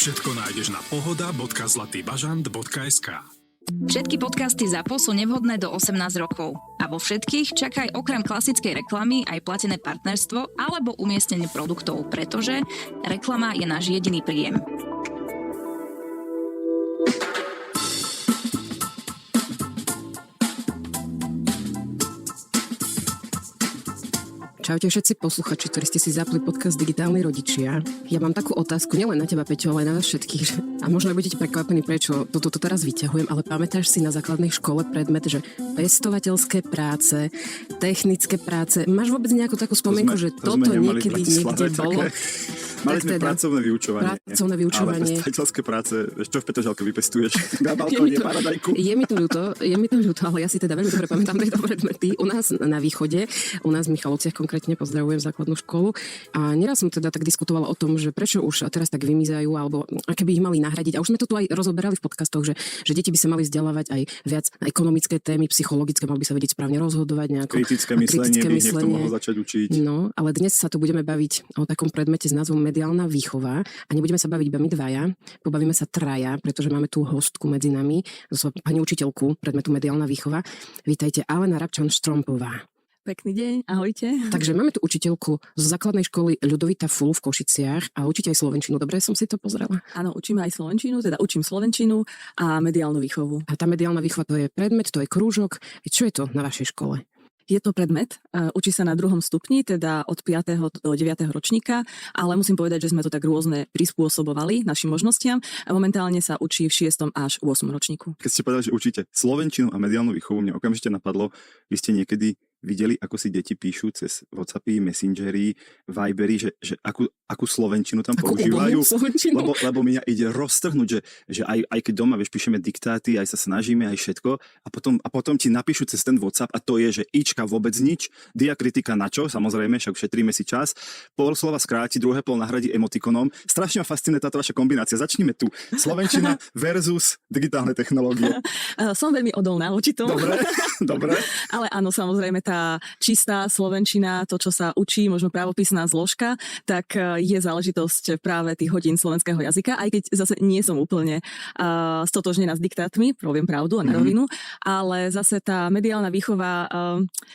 Všetko nájdeš na pohoda.zlatybažant.sk. Všetky podcasty ZAPO sú nevhodné do 18 rokov. A vo všetkých čakaj okrem klasickej reklamy aj platené partnerstvo alebo umiestnenie produktov, pretože reklama je náš jediný príjem. Čaute všetci posluchači, ktorí ste si zapli podcast Digitálni rodičia. Ja mám takú otázku, nielen na teba, Peťo, ale aj na vás všetkých. A možno budete prekvapení, prečo toto teraz vyťahujem, ale pamätáš si na základnej škole predmet, že pestovateľské práce, technické práce. Máš vôbec nejakú takú spomienku, že toto niekedy niekde bolo? Mali sme pracovné vyučovanie. Ale pestovateľské práce, čo v Petržalke vypestuješ? Na balkóne, paradajku. Je mi to ľúto, ale ja si teda veľmi dobre pamätám tieto predmety. U nás na východe, u nás v Michalovciach konkrétne, pozdravujem základnú školu. A neraz som teda tak diskutovala o tom, že prečo už teraz tak vymizajú, alebo aké by ich mali nahradiť. A už sme to tu aj rozoberali v podcastoch, že deti by sa mali vzdelávať aj viac na ekonomické témy, psychologické, mali by sa vedieť správne rozhodovať nejako. Kritické myslenie by niekto mohol začať učiť. No, ale dnes sa tu budeme baviť o takom predmete s názvom mediálna výchova a nebudeme sa baviť iba my dvaja, pobavíme sa traja, pretože máme tu hostku medzi nami, pani učiteľku predmetu mediálna výchova. Vítajte, Alena Rabčan-Štrompová. Pekný deň, ahojte. Takže máme tu učiteľku z základnej školy Ľudovita Ful v Košiciach a učíte aj slovenčinu. Dobre som si to pozrela? Áno, učíme aj slovenčinu, teda učím slovenčinu a mediálnu výchovu. A tá mediálna výchova, to je predmet, to je krúžok. Čo je to na vašej škole? Je to predmet, učí sa na 2. stupni, teda od 5. do 9. ročníka, ale musím povedať, že sme to tak rôzne prispôsobovali našim možnostiam a momentálne sa učí v 6. až 8. ročníku. Keď ste povedali, že učíte slovenčinu a mediálnu výchovu, mne okamžite napadlo, vy ste niekedy videli, ako si deti píšu cez WhatsAppy, Messengery, Vibery, že akú slovenčinu tam používajú. Lebo mňa ide roztrhnúť, že aj keď doma, vieš, píšeme diktáty, aj sa snažíme, aj všetko, a potom ti napíšu cez ten WhatsApp a to je, že ička vôbec nič, diakritika na čo, samozrejme, však šetríme si čas, pol slova skráti, druhé pol nahradí emotikonom. Strašne ma fascinuje táto vaša kombinácia. Začnime tu. Slovenčina versus digitálne technológie. Som veľmi odolná voči tomu. Dobre. Ale áno, samozrejme, tá čistá slovenčina, to, čo sa učí, možno právopisná zložka, tak je záležitosť práve tých hodín slovenského jazyka, aj keď zase nie som úplne stotožnená s diktátmi, poviem pravdu a na rovinu, ale zase tá mediálna výchova,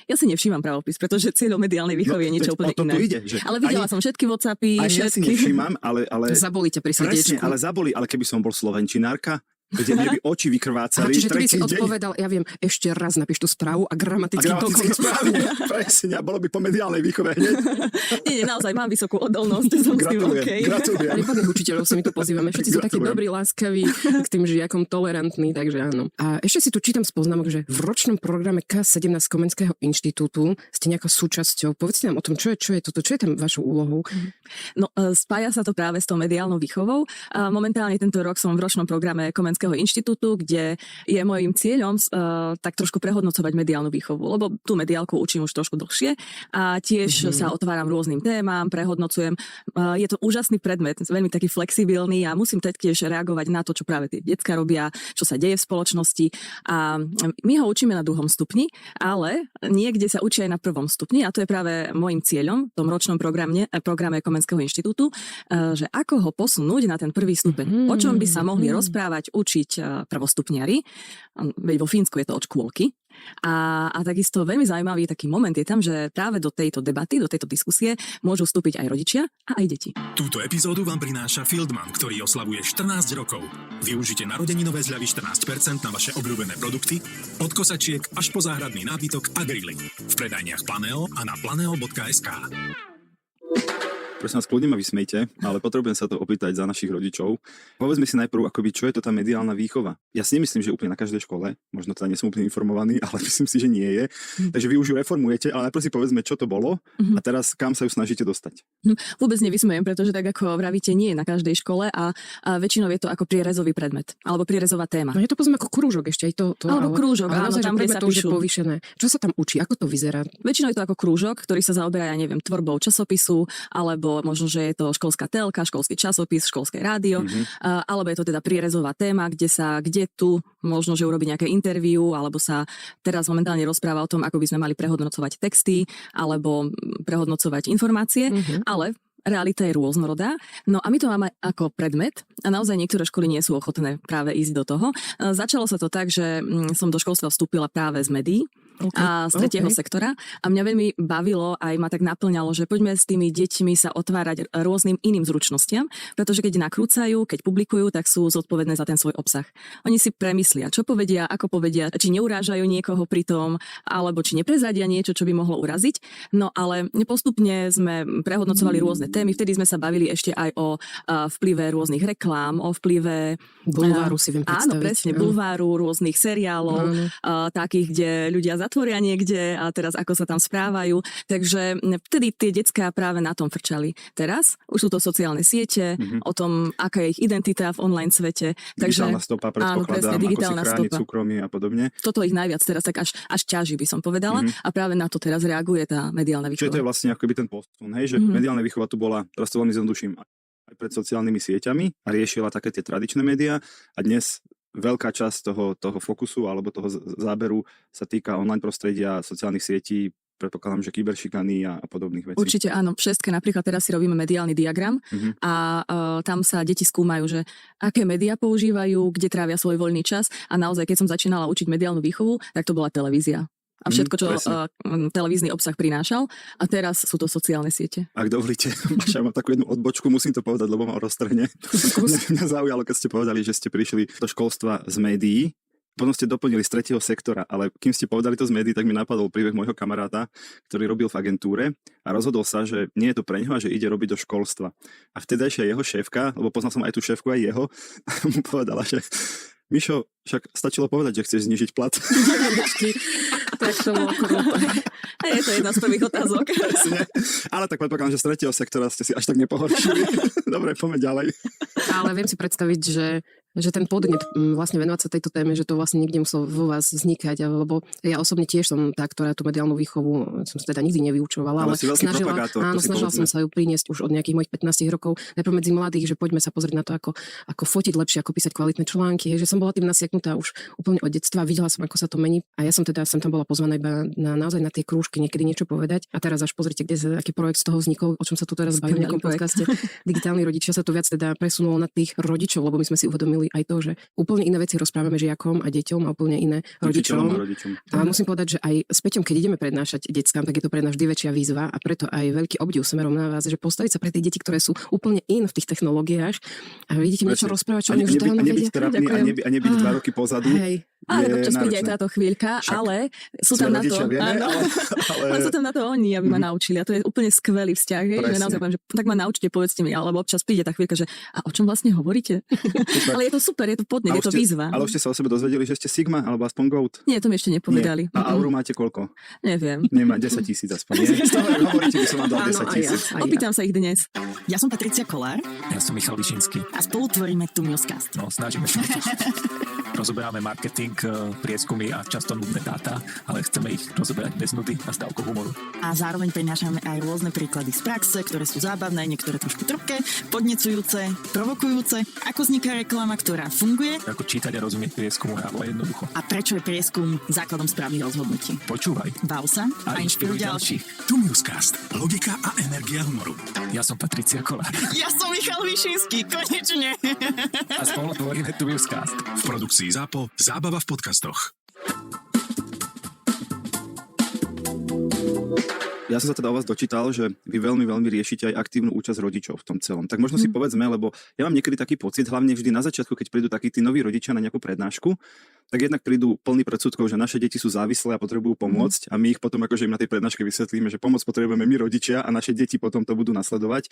ja si nevšímam pravopis, pretože cieľom mediálnej výchovy je niečo úplne iné. Ale videla som všetky WhatsAppy, všetky. Ja si nevšímam, ale zabolíte pri srdiečku. Presne, ale zabolí, ale keby som bol slovenčinárka, kde mne by oči vykrvácali. Čiže ty by si odpovedal, ja viem, ešte raz napíš tú správu a gramaticky správne. Presne, a bolo by po mediálnej výchove hneď. Nie, naozaj mám vysokú odolnosť. Gratulujem. Prípadných učiteľov sa mi tu pozývame. Všetci sú takí dobrí, láskaví, k tým žiakom tolerantní, takže áno. A ešte si tu čítam z poznámok, že v ročnom programe K17 Komenského inštitútu ste nejakou súčasťou. Povedzte nám o tom, čo je toto, čo je tam vašou úlohou? No, spája sa to práve s tou mediálnou výchovou. Momentálne tento rok som v ročnom programe Komenského inštitútu, kde je môjim cieľom tak trošku prehodnocovať mediálnu výchovu, lebo tú mediálku učím už trošku dlhšie a tiež sa otváram rôznym témam, prehodnocujem. Je to úžasný predmet, veľmi taký flexibilný a musím tiež reagovať na to, čo práve tie decká robia, čo sa deje v spoločnosti. A my ho učíme na 2. stupni, ale niekde sa učí aj na 1. stupni a to je práve môjim cieľom v tom ročnom programe Komenského inštitútu, že ako ho posunúť na ten 1. stupeň. O čom by sa mohli rozprávať, učiť prvostupniari. Veď vo Fínsku je to od škôlky. A takisto veľmi zaujímavý taký moment je tam, že práve do tejto debaty, do tejto diskusie môžu vstúpiť aj rodičia a aj deti. Túto epizódu vám prináša Fieldman, ktorý oslavuje 14 rokov. Využite narodeninové zľavy 14% na vaše obľúbené produkty, od kosačiek až po záhradný nábytok a grily. V predajniach Planeo a na planeo.sk. Prosím vás, kľudne ma vysmejte, ale potrebujem sa to opýtať za našich rodičov. Povedzme si najprv, čo je to tá mediálna výchova. Ja si nemyslím, že úplne na každej škole, možno teda nie som úplne informovaný, ale myslím si, že nie je. Takže vy už ju reformujete, ale najprv si povedzme, čo to bolo a teraz kam sa ju snažíte dostať. Vôbec nevysmejem, pretože tak ako vravíte, nie je na každej škole a väčšinou je to ako prierezový predmet alebo prierezová téma. No je to povedzme ako krúžok ešte aj to. Alebo krúžok, áno, tam kde sa píšu. Povýšené. Čo sa tam učí? Ako to vyzerá? Väčšinou je to ako krúžok, ktorý sa zaoberá, ja neviem, tvorbou časopisu alebo možno, že je to školská telka, školský časopis, školské rádio, alebo je to teda prierezová téma, kde tu možno, že urobiť nejaké interview, alebo sa teraz momentálne rozpráva o tom, ako by sme mali prehodnocovať texty, alebo prehodnocovať informácie, ale realita je rôznorodá. No a my to máme ako predmet a naozaj niektoré školy nie sú ochotné práve ísť do toho. Začalo sa to tak, že som do školstva vstúpila práve z médií. A z tretieho sektora. A mňa veľmi bavilo, aj ma tak naplňalo, že poďme s tými deťmi sa otvárať rôznym iným zručnostiam, pretože keď nakrúcajú, keď publikujú, tak sú zodpovedné za ten svoj obsah. Oni si premyslia, čo povedia, ako povedia, či neurážajú niekoho pri tom, alebo či neprezadia niečo, čo by mohlo uraziť. No ale postupne sme prehodnocovali rôzne témy. Vtedy sme sa bavili ešte aj o vplyve rôznych reklám, o vplyve bulváru si viem predstaviť. Áno, presne, bulváru, rôznych seriálov, takých, kde ľudia zatvoria niekde a teraz ako sa tam správajú. Takže vtedy tie decká práve na tom frčali. Teraz už sú to sociálne siete, o tom, aká je ich identita v online svete. Digitálna stopa, predpokladám, ako si chrániť súkromie a podobne. Toto ich najviac teraz tak až ťaží, by som povedala. A práve na to teraz reaguje tá mediálna výchova. Čiže to je vlastne akoby ten posun, hej, že mediálna výchova tu bola, teraz to veľmi zjednoduším, aj pred sociálnymi sieťami a riešila také tie tradičné médiá a dnes veľká časť toho fokusu alebo toho záberu sa týka online prostredia, sociálnych sietí, predpokladám, že kyberšikany a podobných vecí. Určite áno. V šestke napríklad teraz si robíme mediálny diagram a tam sa deti skúmajú, že aké médiá používajú, kde trávia svoj voľný čas a naozaj, keď som začínala učiť mediálnu výchovu, tak to bola televízia. A všetko, čo televízny obsah prinášal. A teraz sú to sociálne siete. Ak dovolíte, Maša, mám takú jednu odbočku, musím to povedať, lebo ma roztrhne. Mňa zaujalo, keď ste povedali, že ste prišli do školstva z médií. Potom ste doplnili z tretieho sektora, ale kým ste povedali to z médií, tak mi napadol príbeh môjho kamaráta, ktorý robil v agentúre a rozhodol sa, že nie je to pre neho a že ide robiť do školstva. A vtedajšia jeho šéfka, lebo poznal som aj tú šéfku, aj jeho, mu povedala, že Mišo, však stačilo povedať, že chceš znižiť plat. Tak to bolo krúpe. A je to jedna z prvých otázok. Ale tak predpokladám, že z tretieho sektora ste si až tak nepohoršili. Dobre, poďme ďalej. Ale viem si predstaviť, že ten podnet vlastne venovať sa tejto téme, že to vlastne nikde muselo vo vás vznikať, lebo ja osobne tiež som tá, ktorá tú mediálnu výchovu som sa teda nikdy nevyučovala, ale snažila som sa ju priniesť už od nejakých mojich 15 rokov, najprv medzi mladých, že poďme sa pozrieť na to, ako fotiť lepšie, ako písať kvalitné články, že som bola tým nasiaknutá už úplne od detstva, videla som, ako sa to mení a ja som tam bola pozvaná iba naozaj na tie krúžky niekedy niečo povedať a teraz až pozrite, aký projekt z toho vznikol, o čom sa tu teraz bavíme v nejakom podcaste. Digitálni rodičia sa tu viac teda presunulo na tých rodičov, lebo my sme si uvedomili aj to, že úplne iné veci rozprávame žiakom a deťom a úplne iné rodičom. A musím povedať, že aj s Peťom, keď ideme prednášať deckám, tak je to pre nás vždy väčšia výzva a preto aj veľký obdiv smerom na vás, že postaviť sa pre tie deti, ktoré sú úplne in v tých technológiách a vidíte niečo rozprávať, čo oni už dávno vedia. A nebyť 2 roky pozadu. Hej. Ale občas príde aj táto chvíľka, ale sú tam na to. Vieme, ale sú tam na to oni, aby ma naučili. A to je úplne skvelý vzťah. Že naozaj poviem, že tak ma naučte, povedzte mi, alebo občas príde tá chvíľka, že a o čom vlastne hovoríte? Ale je to super, je to podnet, je to výzva. Ale už ste sa o sebe dozvedeli, že ste Sigma alebo aspoň Goat? Nie, to mi ešte nepovedali. Nie. A auru máte koľko? Neviem. Nemá 10 000 aspoň. Nie? Z toho hovoríte, by som vám dal 10 000. Opýtam sa ich dnes. Ja som Patricia Kolár. Ja som Michal Višinský. A spolu tvoríme Tumiuscast. No, snažíme sa. Rozoberáme marketing, prieskumy a často nudné dáta, ale chceme ich rozoberať bez nudy a s dávkou humoru. A zároveň prinášame aj rôzne príklady z praxe, ktoré sú zábavné, niektoré trošku trpké, podnecujúce, provokujúce. Ako vzniká reklama, ktorá funguje? Ako čítať a rozumieť prieskumu hrávo jednoducho. A prečo je prieskum základom správnych rozhodnutí? Počúvaj. Bav sa a inšpiruj ďalších. Tumiuscast. Logika a energia humoru. Ja som Patricia Kolár. Ja som Michal Višinský, konečne. A spolu tvoríme Tumiuscast. V produkcii ZAPO Zábava v podcastoch. Ja som sa teda o vás dočítal, že vy veľmi, veľmi riešite aj aktívnu účasť rodičov v tom celom. Tak možno si povedzme, lebo ja mám niekedy taký pocit, hlavne vždy na začiatku, keď prídu takí tí noví rodičia na nejakú prednášku, tak jednak prídu plný predsudkov, že naše deti sú závislé a potrebujú pomôcť a my ich potom akože im na tej prednáške vysvetlíme, že pomoc potrebujeme my rodičia a naše deti potom to budú nasledovať.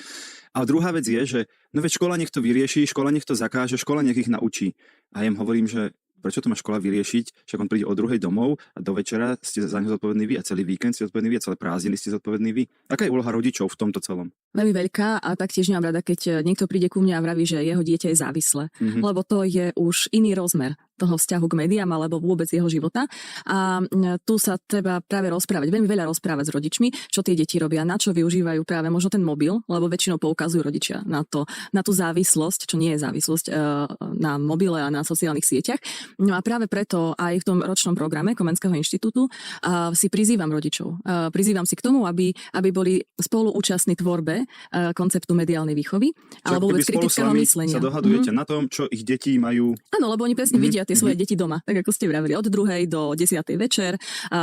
A druhá vec je, že no veď škola nech to vyrieši, škola nech to zakáže, škola nech ich naučí. A ja im hovorím, že prečo to má škola vyriešiť, však on príde o 2:00 domov a do večera ste za ňo zodpovední vy a celý víkend ste zodpovední vy a celé prázdniny ste zodpovední vy. Aká je úloha rodičov v tomto celom? Veľmi veľká a taktiež nemám rada, keď niekto príde ku mne a vraví, že jeho dieťa je závislé, lebo to je už iný rozmer. toho vzťahu k médiám alebo vôbec jeho života. A tu sa treba práve rozprávať, veľmi veľa rozprávať s rodičmi, čo tie deti robia, na čo využívajú práve možno ten mobil, lebo väčšinou poukazujú rodičia na tú závislosť, čo nie je závislosť na mobile a na sociálnych sieťach. No a práve preto aj v tom ročnom programe Komenského inštitútu si prizývam rodičov. Prizývam si k tomu, aby boli spoluúčastní tvorbe konceptu mediálnej výchovy alebo vôbec kritického myslenia. Sa dohadujete na tom, čo ich deti majú. Áno, lebo oni presne vidia tie svoje deti doma, tak ako ste vravili, od 2. do 10. večer,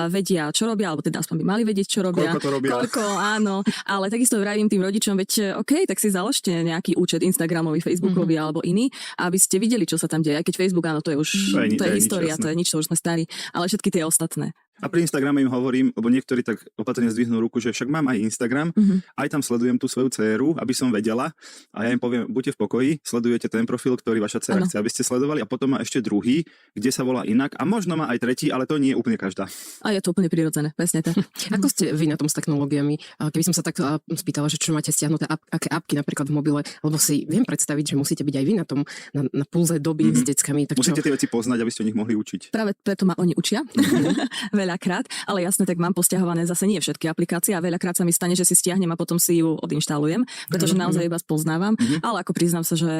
vedia, čo robia, alebo teda aspoň by mali vedieť, čo robia. Koľko to robia. Koľko, áno. Ale takisto vravím tým rodičom, veď OK, tak si založte nejaký účet Instagramový, Facebookový alebo iný, aby ste videli, čo sa tam deje. Aj keď Facebook, áno, to je už to je história, to je nič, to už sme starí, ale všetky tie ostatné. A pri Instagrame im hovorím, lebo niektorí tak opatrne zdvihnú ruku, že však mám aj Instagram, aj tam sledujem tú svoju dcéru, aby som vedela. A ja im poviem, buďte v pokoji, sledujete ten profil, ktorý vaša dcéra chce, aby ste sledovali, a potom má ešte druhý, kde sa volá inak, a možno má aj tretí, ale to nie je úplne každá. A je to úplne prirodzené, presne tak. Ako ste vy na tom s technológiami? Keby som sa tak spýtala, že čo máte stiahnuté, aké apky napríklad v mobile, lebo si viem predstaviť, že musíte byť aj vy na tom, na pulze doby s deckami. Tak musíte tie veci poznať, aby ste o nich mohli učiť. Práve preto ma oni učia. Veľakrát, ale jasne, tak mám posťahované zase nie všetky aplikácie a veľakrát sa mi stane, že si stiahnem a potom si ju odinštalujem, pretože naozaj iba spoznávam, ale ako priznám sa, že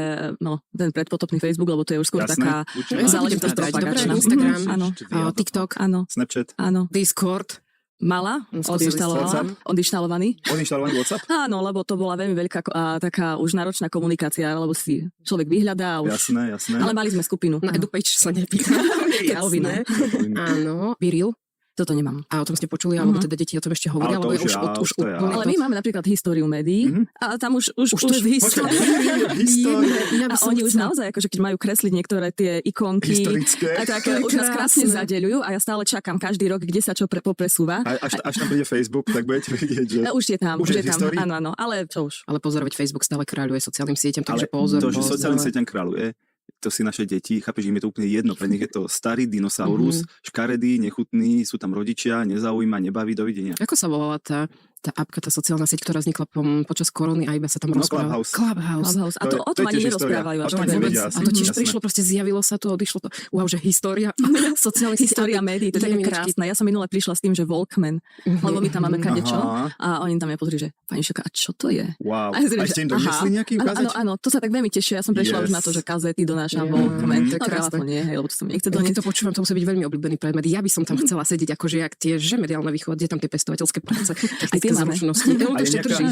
ten predpotopný Facebook, lebo to je už skôr taká záležitosť propagačná. Instagram, áno, TikTok, áno, Snapchat, áno, Discord. Mala, odinštalovaný. Odinštalovaný WhatsApp? Áno, lebo to bola veľmi veľká taká už náročná komunikácia, lebo si človek vyhľadá už. Jasné. Ale mali sme skupinu. Na EduPage sa nepýta. Jasné. Áno, Viril. Toto nemám. A o tom ste počuli, alebo teda deti o tom ešte hovoria, alebo už úplne. Ale my máme napríklad históriu médií a tam už v histórii. A oni už naozaj, akože keď majú kresliť niektoré tie ikonky, a tak už nás krásne zadeľujú a ja stále čakám každý rok, kde sa čo popresúva. Až tam príde Facebook, tak budete vidieť, že... Už je tam, áno, ale čo už. Ale pozorovať, Facebook stále kráľuje sociálnym sieťam, takže pozor. To, že sociálnym sieťam kráľuje, to si naše deti, chápeš, im je to úplne jedno, pre nich je to starý dinosaurus, škaredý, nechutný, sú tam rodičia, nezaujíma, nebaví, dovidenia. Ako sa volala tá apka, tá sociálna sieť, ktorá vznikla počas korony a iba sa tam rozprávala? Clubhouse. A o tom ani nerozprávajú. A to tiež prišlo, proste zjavilo sa to, odišlo to. Wow, že história sociálnych história médií, to je také krásne. Ja som minule prišla s tým, že Walkman, lebo my tam máme kadečo a oni tam pozrieť, že pani Šoka, a čo to je? Wow. A ste im doniesli nejaký ukázač? Áno, to sa tak veľmi tešia. Ja som prešla už na to, že kazety donášam Walkman. To krásne. Nie, lebo to som nechce doniesť. Keď to počúvam, to musí byť veľmi obľúbený predmet. Ja by som tam chcela sedieť ako žiak tiež, že mediálna výchova, kde tam tie pestovateľské práce, také zručnosti.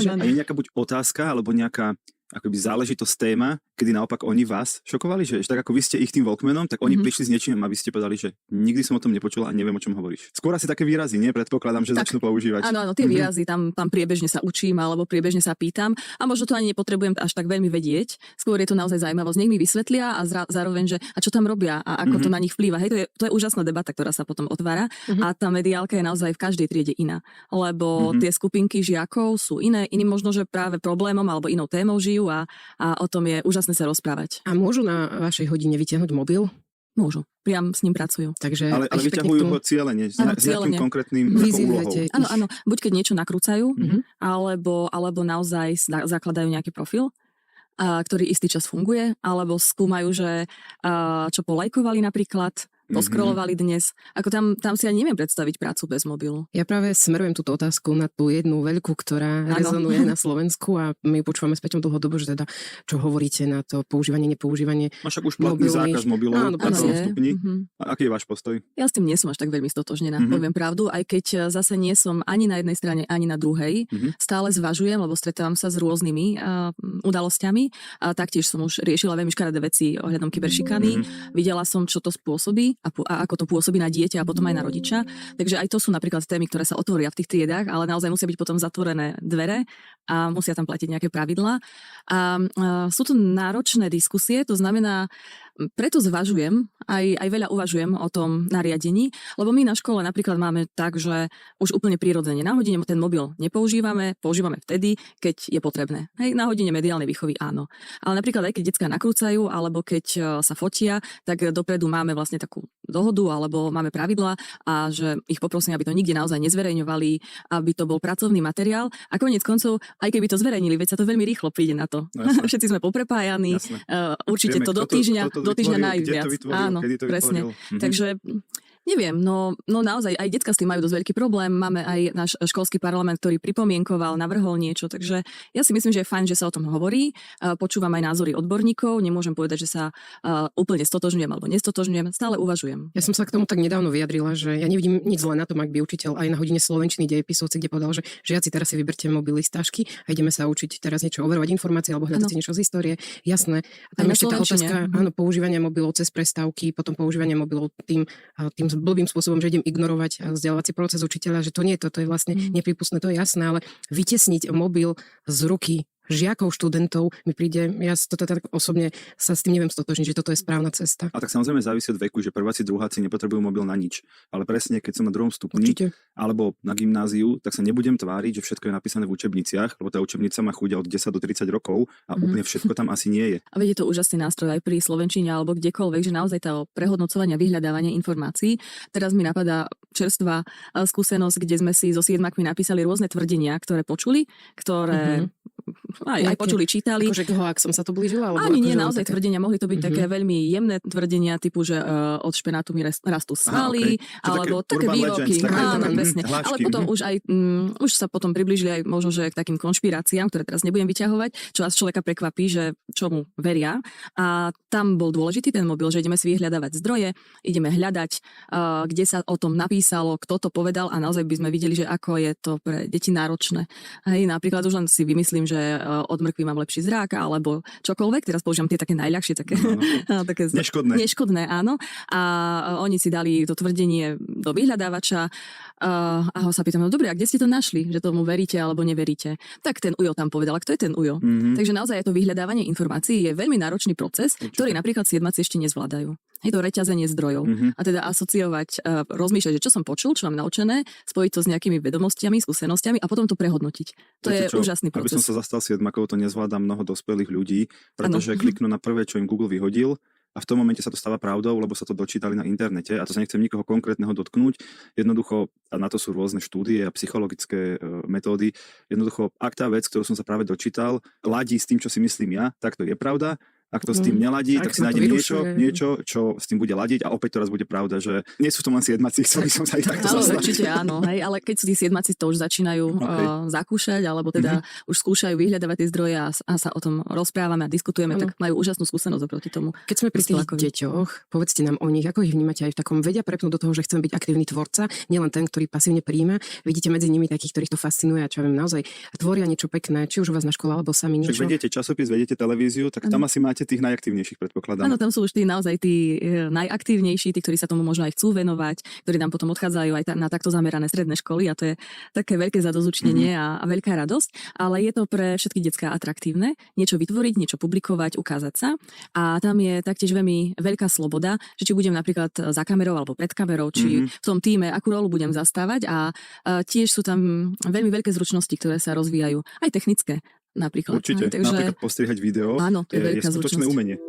A je nejaká buď otázka, alebo nejaká akoby záležitosť téma, kedy naopak oni vás šokovali, že tak ako vy ste ich tým Walkmanom, tak oni prišli s niečím a vy ste povedali, že nikdy som o tom nepočula a neviem, o čom hovoríš. Skôr asi také výrazy, nie? Predpokladám, že začnú používať. Áno, tie výrazy tam priebežne sa učím alebo priebežne sa pýtam a možno to ani nepotrebujem až tak veľmi vedieť. Skôr je to naozaj zaujímavosť. Nech mi vysvetlia a zároveň, že a čo tam robia a ako to na nich vplýva. Hej, to je úžasná debata, ktorá sa potom otvára a tá mediálka je naozaj v každej triede iná, lebo tie skupinky žiakov sú iné, iným možno, že práve problémom alebo inou témou žijú a o tom je úžasné sa rozprávať. A môžu na vašej hodine vytiahnuť mobil? Môžu. Priam s ním pracujú. Takže ale vyťahujú ho cieľene, s nejakým konkrétnym úlohou. Áno. Buď keď niečo nakrúcajú, alebo naozaj zakladajú nejaký profil, ktorý istý čas funguje, alebo skúmajú, že čo polajkovali napríklad, poskrolovali dnes. Ako tam si ani neviem predstaviť prácu bez mobilu. Ja práve smerujem túto otázku na tú jednu veľkú, ktorá rezonuje na Slovensku a my počúvame s Peťom dlhodobo, že teda čo hovoríte na to používanie, nepoužívanie. Máš však už platný zákaz mobilov na prvom stupni. A aký je váš postoj? Ja s tým nie som až tak veľmi stotožnená, poviem pravdu, aj keď zase nie som ani na jednej strane, ani na druhej. Stále zvažujem, lebo stretávam sa s rôznymi udalosťami. Taktiež som už riešila veľmi škaredé veci ohľadom kyberšikany. Videla som, čo to spôsobí a ako to pôsobí na dieťa a potom aj na rodiča. Takže aj to sú napríklad témy, ktoré sa otvoria v tých triedách, ale naozaj musia byť potom zatvorené dvere a musia tam platiť nejaké pravidlá. A sú to náročné diskusie, to znamená, preto zvažujem, aj veľa uvažujem o tom nariadení, lebo my na škole napríklad máme tak, že už úplne prirodzene na hodine ten mobil nepoužívame, používame vtedy, keď je potrebné. Hej, na hodine mediálnej výchovy áno. Ale napríklad aj keď decká nakrúcajú, alebo keď sa fotia, tak dopredu máme vlastne takú dohodu, alebo máme pravidlá a že ich poprosím, aby to nikde naozaj nezverejňovali, aby to bol pracovný materiál. A koniec koncov, aj keby to zverejnili, veď sa to veľmi rýchlo príde na to. Všetci sme poprepájaní, určite to do týždňa. do týždňa vytvoril, najviac. kde to vytvoril, Áno, kedy to presne. vytvoril. Takže neviem, no naozaj aj decká s tým majú dosť veľký problém. Máme aj náš školský parlament, ktorý pripomienkoval, navrhol niečo, takže ja si myslím, že je fajn, že sa o tom hovorí. Počúvam aj názory odborníkov, nemôžem povedať, že sa úplne stotožňujem alebo nestotožňujem, stále uvažujem. Ja som sa k tomu tak nedávno vyjadrila, že ja nevidím nič zle na tom, ak by učiteľ aj na hodine slovenčiny dejepisovci, kde povedal, že žiaci teraz si vyberte mobily z tašky a ideme sa učiť teraz niečo overovať informácie alebo hľadať si niečo z histórie. Jasné. A tam ešte tá otázka, áno, používania mobilov cez prestávky, potom používanie mobilov tým blbým spôsobom, že idem ignorovať vzdelávací proces učiteľa, že to nie je to je vlastne neprípustné, to je jasné, ale vytesniť mobil z ruky žiakov, študentov, mi príde, ja toto tak osobne sa s tým neviem stotožniť, že toto je správna cesta. A tak samozrejme závisí od veku, že prváci, druháci nepotrebujú mobil na nič. Ale presne, keď som na 2. stupni alebo na gymnáziu, tak sa nebudem tváriť, že všetko je napísané v učebniciach, lebo tá učebnica má chuť od 10 do 30 rokov a úplne všetko tam asi nie je. A veď je to úžasný nástroj aj pri slovenčine alebo kdekoľvek, že naozaj tá prehodnocovanie a vyhľadávanie informácií. Teraz mi napadá čerstvá skúsenosť, kde sme si so 7-kmi napísali rôzne tvrdenia, ktoré počuli, ktoré aj počuli, čítali. Akože koho, ak som sa to blížila? Ani nie, naozaj tvrdenia. Mohli to byť také veľmi jemné tvrdenia, typu, že od špenátu mi rastú svaly, alebo také výroky. Áno, presne. Ale potom už aj, už sa potom priblížili aj možno, že k takým konšpiráciám, ktoré teraz nebudem vyťahovať, čo vás človeka prekvapí, že čomu veria. A tam bol dôležitý ten mobil, že ideme si vyhľadávať zdroje, ideme hľadať, kde sa o tom napísalo, kto to povedal a naozaj by sme videli, že ako je to pre deti náročné. Hej, napríklad už len si vymyslím, že od mrkvy mám lepší zrak, alebo čokoľvek. Teraz používam tie také najľahšie, také, také neškodné, áno. A oni si dali to tvrdenie do vyhľadávača a ho sa pýtam, no dobre, a kde ste to našli, že tomu veríte alebo neveríte? Tak ten Ujo tam povedal, kto je ten Ujo? Takže naozaj to vyhľadávanie informácií je veľmi náročný proces, ktorý napríklad 7-ci ešte nezvládajú. Je to reťazenie zdrojov. A teda asociovať, rozmýšľať, že čo som počul, čo mám naučené, spojiť to s nejakými vedomostiami, skúsenostiami a potom to prehodnotiť. To je úžasný proces. Aby som sa zastal 7-kov, to nezvláda mnoho dospelých ľudí, pretože kliknú na prvé, čo im Google vyhodil. A v tom momente sa to stáva pravdou, lebo sa to dočítali na internete a to sa nechcem nikoho konkrétneho dotknúť. Jednoducho, a na to sú rôzne štúdie a psychologické metódy, jednoducho, ak tá vec, ktorú som sa práve dočítal, ladí s tým, čo si myslím ja, tak to je pravda. Ak to s tým neladí, tak si nájdem niečo, čo s tým bude ladiť a opäť to raz bude pravda, že nie sú v tom len 7-ci, chcel by som sa ich takto zastať. Určite áno, hej, ale keď sú tí 7-ci to už začínajú zakúšať, alebo teda už skúšajú vyhľadávať tie zdroje a sa o tom rozprávame a diskutujeme, tak majú úžasnú skúsenosť oproti tomu. Keď sme pri tých deťoch, povedzte nám o nich, ako ich vnímate aj v takom vedia prepnúť do toho, že chcem byť aktívny tvorca, nielen ten, ktorý pasívne prijíma. Vidíte medzi nimi takých, ktorých to fascinuje a čo viem, naozaj tvoria niečo pekné, či už u vás na škole alebo sami niečo. Keď vediete časopis, vediete televíziu, tak tam asi máte tých najaktívnejších, predpokladám. Áno, tam sú už naozaj tí najaktívnejší, tí, ktorí sa tomu možno aj chcú venovať, ktorí nám potom odchádzajú aj na takto zamerané stredné školy a to je také veľké zadozučnenie a veľká radosť, ale je to pre všetky decká atraktívne, niečo vytvoriť, niečo publikovať, ukázať sa a tam je taktiež veľmi veľká sloboda, že či budem napríklad za kamerou alebo pred kamerou, či v tom tíme, akú rolu budem zastávať a tiež sú tam veľmi veľké zručnosti, ktoré sa rozvíjajú, aj technické. Napríklad. Určite, napríklad postrihať video je skutočné umenie.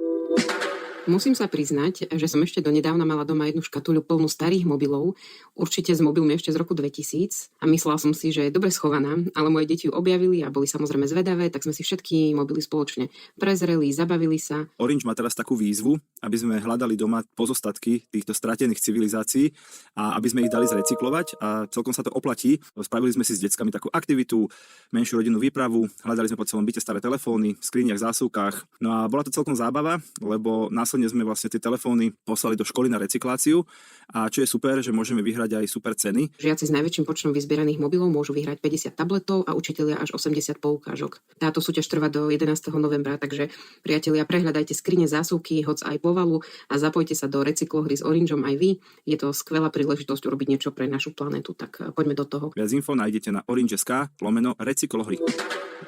Musím sa priznať, že som ešte donedávna mala doma jednu škatuľu plnú starých mobilov, určite s mobilmi ešte z roku 2000 a myslela som si, že je dobre schovaná, ale moje deti ju objavili a boli samozrejme zvedavé, tak sme si všetky mobily spoločne prezreli, zabavili sa. Orange má teraz takú výzvu, aby sme hľadali doma pozostatky týchto stratených civilizácií a aby sme ich dali zrecyklovať a celkom sa to oplatí. Spravili sme si s deckami takú aktivitu, menšiu rodinnú výpravu, hľadali sme po celom byte staré telefóny, v skriniach, zásuvkách. No a bola to celkom zábava, lebo následne sme vlastne tie telefóny poslali do školy na recykláciu a čo je super, že môžeme vyhrať aj super ceny. Žiaci s najväčším počtom vyzbieraných mobilov môžu vyhrať 50 tabletov a učitelia až 80 poukážok. Táto súťaž trvá do 11. novembra, takže priatelia, prehľadajte skrine, zásuvky, hoc aj povalu a zapojte sa do recyklohry s Orangeom aj vy. Je to skvelá príležitosť urobiť niečo pre našu planetu, tak poďme do toho. Viac info nájdete na orange.sk/recyklohry.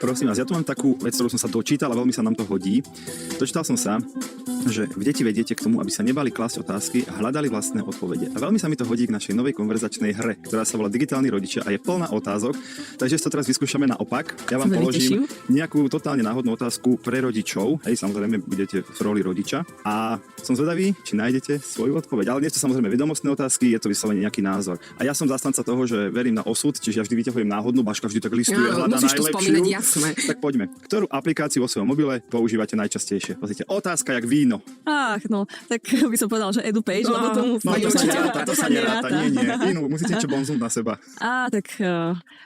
Prosím vás, ja tu mám takú vec, ktorú som sa dočítal a veľmi sa nám to hodí. Dočítal som sa, že deti vediete k tomu, aby sa nebali klásť otázky a hľadali vlastné odpovede. A veľmi sa mi to hodí k našej novej konverzačnej hre, ktorá sa volá Digitálni rodičia a je plná otázok. Takže to teraz vyskúšame naopak. Ja vám položím nejakú totálne náhodnú otázku pre rodičov. Hej, samozrejme budete v roli rodiča. A som zvedavý, či nájdete svoju odpoveď. Ale nie sú samozrejme vedomostné otázky, je to vyslovene nejaký názor. A ja som zastanca toho, že verím na osud, čiže ja vždy vyťahujem náhodnú, Baška vždy tak listuje, hľadá najlepšiu. Tak poďme. Ktorú aplikáciu vo svojom mobile používate najčastejšie? Pozrite, otázka jak víno. Ach, no, tak by som povedal, že EduPage, lebo tomu to sa neráta. Nie. Inú, musíte niečo bonznúť na seba. Tak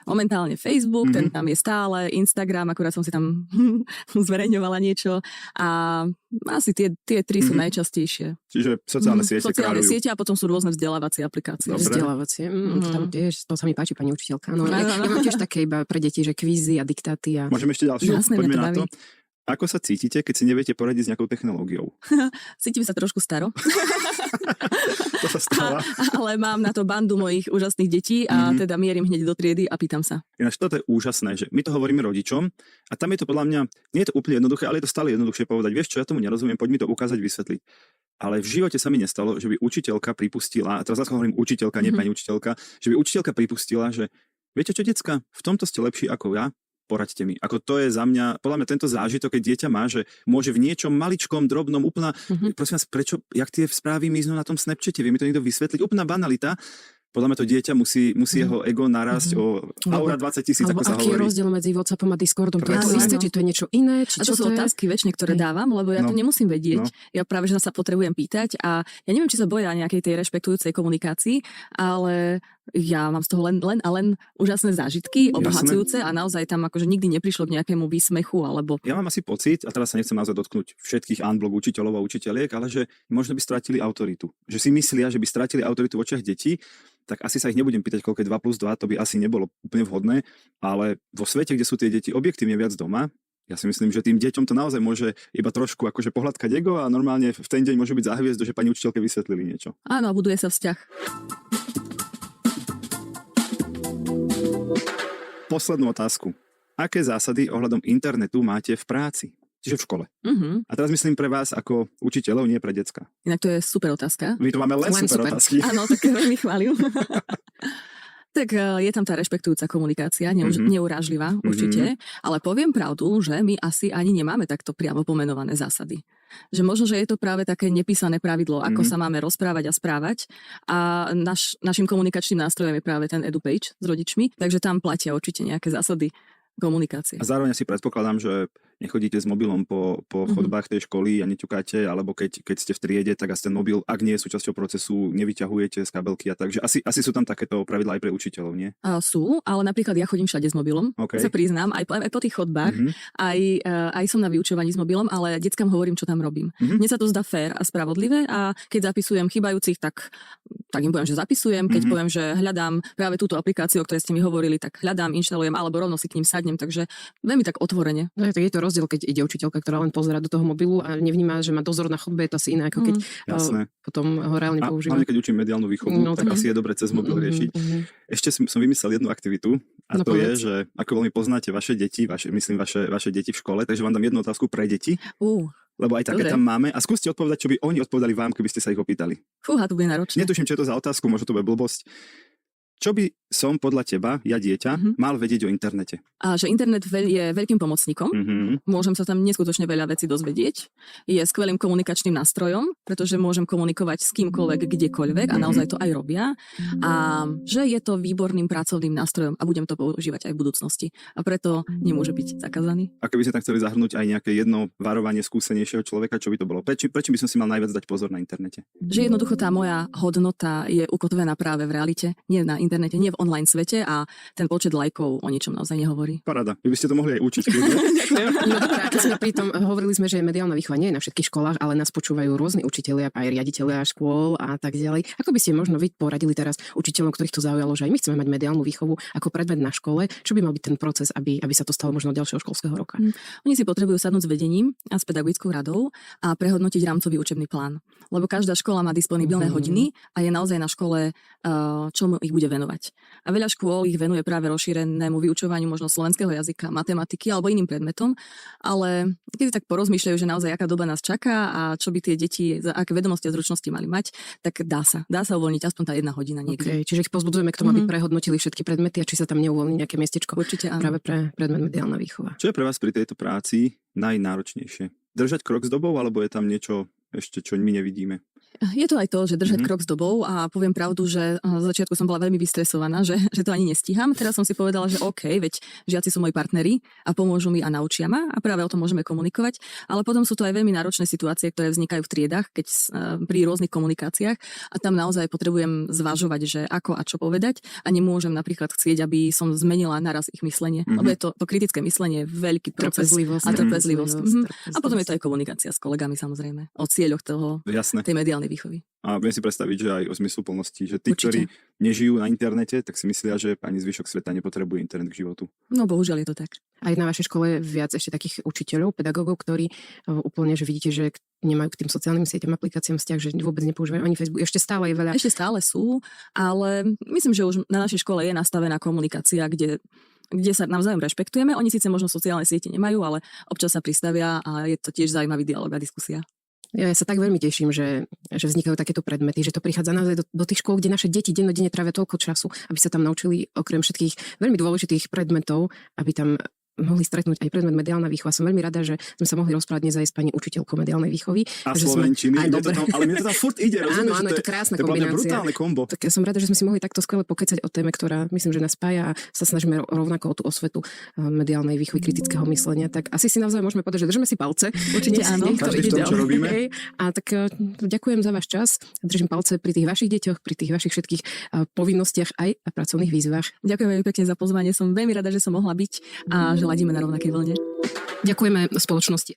momentálne Facebook, ten tam je stále, Instagram, akurát som si tam zverejňovala niečo a asi tie tri sú najčastejšie. Čiže sociálne siete Sociálne kráľujú. siete a potom sú rôzne vzdelávacie aplikácie. Dobre. Vzdelávacie. Tam tiež, to sa mi páči, pani učiteľka. No, ja mám tiež také iba pre deti, že kvízy a diktáty. A... Môžeme ešte ďalšiu? Jasné, Poďme mňa to na to. baví. Ako sa cítite, keď si neviete poradiť s nejakou technológiou? Cítim sa trošku staro. To sa stáva. Ale mám na to bandu mojich úžasných detí a teda mierim hneď do triedy a pýtam sa. Ináč toto je úžasné, že my to hovoríme rodičom a tam je to podľa mňa, nie je to úplne jednoduché, ale je to stále jednoduchšie povedať, vieš čo, ja tomu nerozumiem, poď mi to ukázať, vysvetliť. Ale v živote sa mi nestalo, že by učiteľka pripustila, a teraz zase hovorím učiteľka, nie pani učiteľka, že by učiteľka pripustila, že viete čo, decka, v tomto ste lepší ako ja, poraďte mi. Ako to je za mňa, podľa mňa tento zážitok, keď dieťa má, že môže v niečom maličkom, drobnom, úplná, prosím vás, prečo, jak tie správy miznú na tom Snapchate, vie mi to niekto vysvetliť, úplná banalita. Podľa mňa to dieťa musí jeho ego narásť o aura 20 000, ako sa aký je hovorí. rozdiel medzi WhatsAppom a Discordom? To je to Presne. isté, či to je niečo iné, či A čo to sú to je? otázky väčšie, ktoré dávam, lebo ja to nemusím vedieť. Ja práve, že sa potrebujem pýtať a ja neviem, či sa boja nejakej tej rešpektujúcej komunikácii, ale ja mám z toho len úžasné zážitky, obohacujúce a naozaj tam akože nikdy neprišlo k nejakému výsmechu alebo... Ja mám asi pocit, a teraz sa nechcem naozaj dotknúť všetkých unblock učiteľov a učiteľiek, ale že možno by stratili autoritu. Že si myslia, že by stratili autoritu v očiach detí, tak asi sa ich nebudem pýtať, koľko je 2+2, to by asi nebolo úplne vhodné, ale vo svete, kde sú tie deti objektívne viac doma, ja si myslím, že tým deťom to naozaj môže iba trošku akože pohľadkať ego a normálne v ten deň môže byť za hviezdu, že pani učiteľke vysvetlili niečo. Áno, a buduje sa vzťah. Poslednú otázku. Aké zásady ohľadom internetu máte v práci? Čiže v škole. A teraz myslím pre vás ako učiteľov, nie pre decka. Inak to je super otázka. My tu máme len super otázky. Áno, tak veľmi chválim. Tak je tam tá rešpektujúca komunikácia, neurážlivá určite, ale poviem pravdu, že my asi ani nemáme takto priamo pomenované zásady. Že možno, že je to práve také nepísané pravidlo, ako sa máme rozprávať a správať a našim komunikačným nástrojom je práve ten EduPage s rodičmi, takže tam platia určite nejaké zásady komunikácie. A zároveň si predpokladám, že nechodíte s mobilom po chodbách tej školy a neťukáte, alebo keď ste v triede, tak asi ten mobil, ak nie je súčasťou procesu, nevyťahujete z kabelky a tak. Že asi sú tam takéto pravidlá aj pre učiteľov, nie? Sú, ale napríklad ja chodím všade s mobilom, sa priznám, aj po tých chodbách, aj som na vyučovaní s mobilom, ale deckám hovorím, čo tam robím. Mne sa to zdá fér a spravodlivé a keď zapisujem chýbajúcich, tak im poviem, že zapisujem, keď poviem, že hľadám práve túto aplikáciu, o ktorej ste mi hovorili, tak hľadám, inštalujem alebo rovno si k ním sadnem, takže veľmi tak otvorene. No, tak je to rozdiel, keď ide učiteľka, ktorá len pozerá do toho mobilu a nevníma, že má dozor na chodbe, je to asi iné, ako keď potom ho reálne používa. Hlavne keď učím mediálnu výchovu, tak asi je dobre cez mobil riešiť. Ešte som vymyslel jednu aktivitu a to je, že ako veľmi poznáte vaše deti, vaše deti v škole, takže vám dám jednu otázku pre deti. Lebo aj také tam máme. A skúste odpovedať, čo by oni odpovedali vám, keby ste sa ich opýtali. Fúha, to bude náročné. Netuším, čo je to za otázku, možno to bude blbosť. Čo by som podľa teba, ja dieťa, mal vedieť o internete? A že internet je veľkým pomocníkom. Môžem sa tam neskutočne veľa vecí dozvedieť. Je skvelým komunikačným nástrojom, pretože môžem komunikovať s kýmkoľvek, kdekoľvek a naozaj to aj robia. A že je to výborným pracovným nástrojom a budem to používať aj v budúcnosti. A preto nemôže byť zakázaný. A keby sme tam chceli zahrnúť aj nejaké jedno varovanie skúsenejšieho človeka, čo by to bolo? Prečo by som si mal najviac dať pozor na internete? Že jednoducho tá moja hodnota je ukotvená práve v realite, nie na internete, nie v online svete a ten počet lajkov o ničom naozaj nehovorí. Paráda. Vy by ste to mohli aj učiť. No dobré, keď sme pri tom hovorili sme, že mediálna výchova nie je na všetkých školách, ale nás počúvajú rôzni učitelia, aj riaditelia škôl a tak ďalej. Ako by ste možno vy poradili teraz učiteľom, ktorých to zaujalo, že aj my chceme mať mediálnu výchovu ako predmet na škole, čo by mal byť ten proces, aby sa to stalo možno od ďalšieho školského roka? Oni si potrebujú sadnúť s vedením a s pedagogickou radou a prehodnotiť rámcový učebný plán. Lebo každá škola má disponibilné hodiny a je naozaj na škole, čomu ich bude venovať. A veľa škôl ich venuje práve rozšírenému vyučovaniu možno slovenského jazyka, matematiky alebo iným predmetom, ale keď tak porozmýšľajú, že naozaj aká doba nás čaká a čo by tie deti, aké vedomosti a zručnosti mali mať, tak dá sa uvoľniť aspoň tá 1 hodina niekde. Okay, čiže ich pozbudzujeme k tomu, aby prehodnotili všetky predmety a či sa tam neuvoľní nejaké miestečko. Určite áno. Práve pre predmet mediálna výchova. Čo je pre vás pri tejto práci najnáročnejšie? Držať krok s dobou, alebo je tam niečo ešte, čo my nevidíme? Je to aj to, že držať krok s dobou a poviem pravdu, že z začiatku som bola veľmi vystresovaná, že to ani nestíham. Teraz som si povedala, že OK, veď žiaci sú moji partneri a pomôžu mi a naučia ma a práve o tom môžeme komunikovať. Ale potom sú to aj veľmi náročné situácie, ktoré vznikajú v triedách, keď pri rôznych komunikáciách a tam naozaj potrebujem zvažovať, že ako a čo povedať a nemôžem napríklad chcieť, aby som zmenila naraz ich myslenie, lebo je to kritické myslenie veľký proces a trpezlivosť. A potom je to aj komunikácia s kolegami samozrejme o cieľoch tej mediálnej výchovy. A viem si predstaviť, že aj o zmysluplnosti, že tí, Určite. ktorí nežijú na internete, tak si myslia, že pani zvyšok sveta nepotrebuje internet k životu. No bohužiaľ je to tak. Aj na vašej škole viac ešte takých učiteľov, pedagógov, ktorí úplne, že vidíte, že nemajú k tým sociálnym sieťam, aplikáciám vzťah, že vôbec nepoužívajú ani Facebook. Ešte stále je veľa. Ešte stále sú, ale myslím, že už na našej škole je nastavená komunikácia, kde sa navzájom rešpektujeme. Oni síce možno sociálne siete nemajú, ale občas sa pristavia a je to tiež zaujímavý dialog a diskusia. Ja sa tak veľmi teším, že vznikajú takéto predmety, že to prichádza naozaj do tých škôl, kde naše deti dennodenne trávia toľko času, aby sa tam naučili okrem všetkých veľmi dôležitých predmetov, aby tam mohli stretnúť aj predmet mediálna výchova. Som veľmi rada, že sme sa mohli rozprávať dnes aj s pani učiteľkou mediálnej výchovy. A slovenčiny, ale mne to tam furt ide, rozumieš? Áno, je to krásna to kombinácia. brutálne kombo. Tak ja som rada, že sme si mohli takto skvele pokecať o téme, ktorá myslím, že nás spája a sa snažíme rovnako o tú osvetu mediálnej výchovy, kritického myslenia. Tak asi si navzájom môžeme povedať, že držíme si palce. Určite áno. Každý v tom, čo robíme. Hej. A tak ďakujem za váš čas. Držím palce pri tých vašich deťoch, pri tých vašich všetkých povinnostiach aj a pracovných výzvach. Ďakujem veľmi pekne za pozvanie. Som veľmi rada, že som mohla byť a že ladíme na rovnakej vlne. Ďakujeme spoločnosti